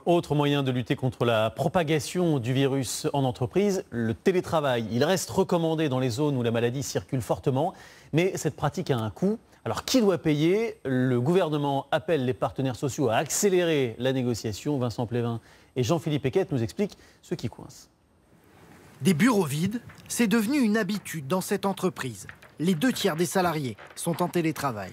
Autre moyen de lutter contre la propagation du virus en entreprise, le télétravail. Il reste recommandé dans les zones où la maladie circule fortement, mais cette pratique a un coût. Alors qui doit payer? Le gouvernement appelle les partenaires sociaux à accélérer la négociation. Vincent Plévin et Jean-Philippe Eckert nous expliquent ce qui coince. Des bureaux vides, c'est devenu une habitude dans cette entreprise. Les 2/3 des salariés sont en télétravail.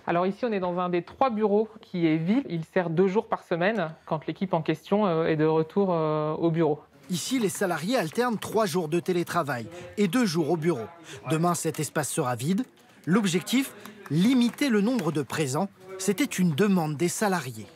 Alors ici, on est dans un des 3 bureaux qui est vide. Il sert 2 jours par semaine quand l'équipe en question est de retour au bureau. Ici, les salariés alternent 3 jours de télétravail et 2 jours au bureau. Demain, cet espace sera vide. L'objectif, limiter le nombre de présents. C'était une demande des salariés.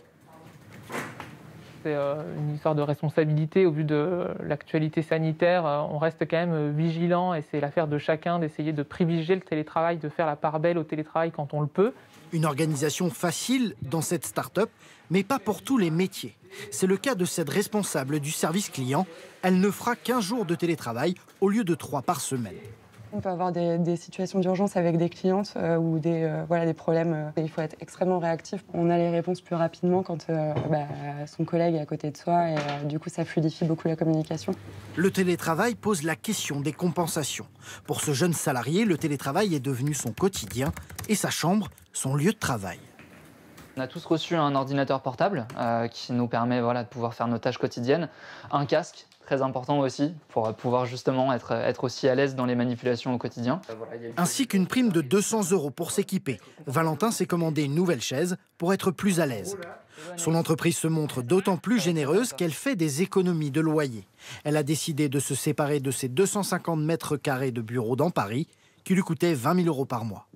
C'est une histoire de responsabilité au vu de l'actualité sanitaire. On reste quand même vigilant et c'est l'affaire de chacun d'essayer de privilégier le télétravail, de faire la part belle au télétravail quand on le peut. Une organisation facile dans cette start-up, mais pas pour tous les métiers. C'est le cas de cette responsable du service client. Elle ne fera qu'1 jour de télétravail au lieu de 3 par semaine. On peut avoir des situations d'urgence avec des clientes ou des problèmes. Il faut être extrêmement réactif. On a les réponses plus rapidement quand son collègue est à côté de soi et du coup ça fluidifie beaucoup la communication. Le télétravail pose la question des compensations. Pour ce jeune salarié, le télétravail est devenu son quotidien et sa chambre, son lieu de travail. On a tous reçu un ordinateur portable qui nous permet de pouvoir faire nos tâches quotidiennes, un casque, très important aussi, pour pouvoir justement être aussi à l'aise dans les manipulations au quotidien. Ainsi qu'une prime de 200 € pour s'équiper. Valentin s'est commandé une nouvelle chaise pour être plus à l'aise. Son entreprise se montre d'autant plus généreuse qu'elle fait des économies de loyer. Elle a décidé de se séparer de ses 250 mètres carrés de bureau dans Paris, qui lui coûtaient 20 000 € par mois.